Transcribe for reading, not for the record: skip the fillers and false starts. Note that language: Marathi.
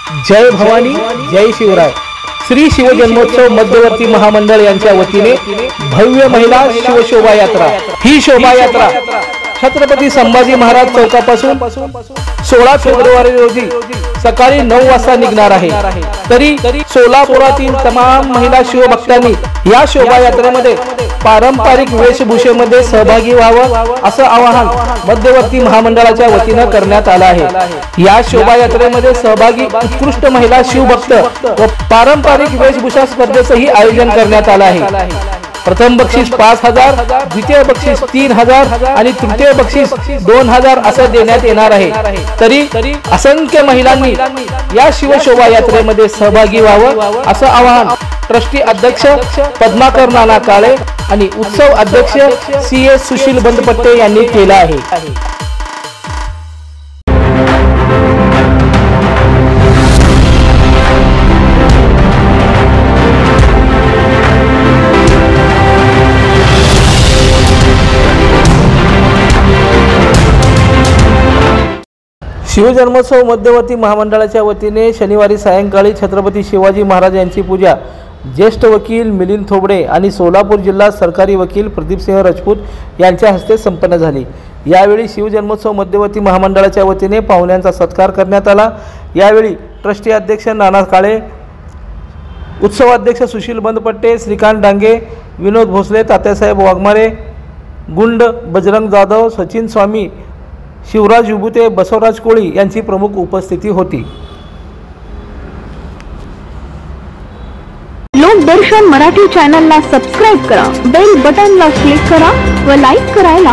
जय भवानी जय शिवराय। श्री शिवजन्मोत्सव मध्यवर्ती महामंडळ यांच्या वतीने भव्य महिला शिवशोभा यात्रा। ही शोभा यात्रा छत्रपती संभाजी महाराज चौकापासून 16 फेब्रुवारी रोजी सकाळी 9 वाजता निघणार आहे। तरी सोलापुरातील तमाम महिला शिवभक्तांनी या शोभा यात्रेमध्ये पारंपरिक वेशभूषेमध्ये सहभागी व्हावं असं आवाहन मध्यवर्ती महामंडळाच्या वतीने करण्यात आलं आहे। या शोभा यात्रेमध्ये सहभागी उत्कृष्ट महिला शिवभक्त व पारंपरिक वेशभूषा स्पर्धेचंही आयोजन करण्यात आलं आहे। प्रथम बक्षीस 5000, द्वितीय बक्षीस 3000 आणि तृतीय बक्षीस 2000 असं देण्यात येणार आहे। तरी असंख्य महिलांनी या शिवशोभा यात्रेमध्ये सहभागी व्हावं असं आवाहन ट्रस्टी अध्यक्ष पद्माकर नाना काळे आणि उत्सव अध्यक्ष CS सुशील बंदपट्टे यांनी केलं आहे। शिवजन्मोत्सव मध्यवर्ती महामंडळाच्या वतीने शनिवारी सायंकाळी छत्रपती शिवाजी महाराज यांची पूजा ज्येष्ठ वकील मिलिंद थोबडे आणि सोलापूर जिल्हा सरकारी वकील प्रदीपसिंह राजपूत यांच्या हस्ते संपन्न झाली। यावेळी शिवजन्मोत्सव मध्यवर्ती महामंडळाच्या वतीने पाहुण्यांचा सत्कार करण्यात आला। यावेळी ट्रस्टी अध्यक्ष नाना काळे, उत्सव अध्यक्ष सुशील बंदपट्टे, श्रीकांत डांगे, विनोद भोसले, तात्यासाहेब वाघमारे, गुंड बजरंग जाधव, सचिन स्वामी, शिवराज युबुते, बसवराज कोळी यांची प्रमुख उपस्थिती होती। लोकदर्शन मराठी चॅनलला सबस्क्राइब करा, बेल बटनला क्लिक करा व लाईक करायला